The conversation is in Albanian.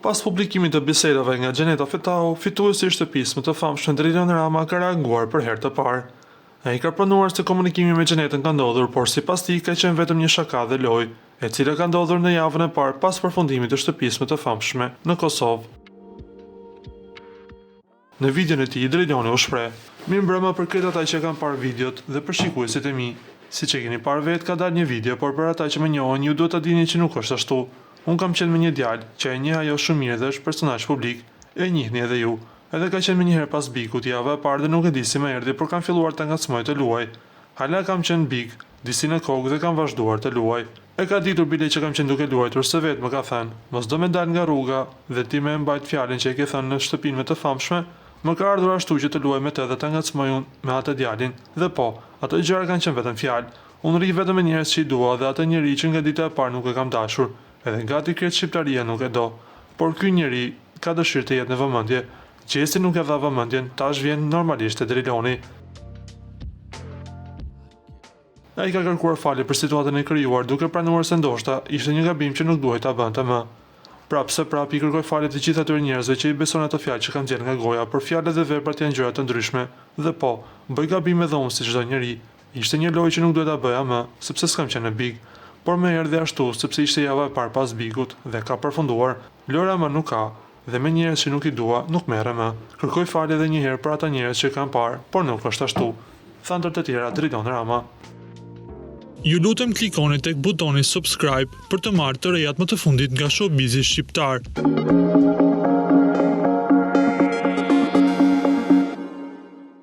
Pas publikimit të bisedave nga Gjeneta Fetau, fituesi i shtëpisë më të famshme Driton Rama ka reaguar për herë të parë. Ai ka pranuar se komunikimi me Gjenetën ka ndodhur, por sipas tij ka qenë vetëm një shaka dhe lojë, e cila ka ndodhur në javën e parë pas përfundimit të shtëpisë më të famshme në Kosovë. Në videon e tij, Driloni u shpreh: "Mirëmbrëma për këtë ata që kanë parë videot dhe për shikuesit e mi. Siç e keni parë vetë, ka dalë një video, por për ata që më njohin, ju duhet ta dini që nuk është ashtu. Unë kam qenë me një djalë, që e njeh ajo shumë mirë dhe është personazh publik, e njihni edhe ju. Edhe ka qenë me një herë pas bikut, java e parë dhe nuk e di si më erdhi, por kam filluar të ngacmoj të luaj. Hala kam qenë bik, disi në kokë dhe kam vazhduar të luaj. E ka ditur bile që kam qenë duke luajtur, se vetë më ka thënë, mos do me dal nga rruga dhe ti me mbajt fjalën që e ke thënë në shtëpinë më të famshme, më ka ardhur ashtu që të luaj me të dhe të ngacmoj unë me atë djalin. Dhe po, ato gjëra kanë qenë vetëm fjalë. Unë rri vetëm me njerëz që i dua dhe atë njerëz që nga dita e parë nuk e kam dashur. Edhe gati kretë shqiptaria nuk e do, por ky njeri ka dëshirë të jetë në vëmendje. Gjesti nuk e dha vëmendjen, tash vjen normalisht te Driloni." Ai ka kërkuar falje për situatën e krijuar, duke pranuar se ndoshta ishte një gabim që nuk duhej ta bënte më. Prapse i kërkoi falje të gjithë atyre njerëzve që i beson ato fjalë që kanë nxjerrë nga goja, por fjalët dhe veprat janë gjëra të ndryshme. Dhe po, bëj gabim edhe unë si çdo njeri. Ishte një lojë që nuk duhet ta bëja më, sepse s'kam qenë në big. Por më erdhi ashtu sepse ishte java e parë pas bigut dhe ka përfunduar. Lora më nuk ka, dhe me njerëz që nuk i dua, nuk merrem më. Kërkoj falje edhe një herë për ata njerëz që kanë parë, por nuk është ashtu, thanë të tjera Driton Rama. Ju lutem klikoni tek butoni subscribe për të marrë të rejat më të fundit nga showbizi shqiptar.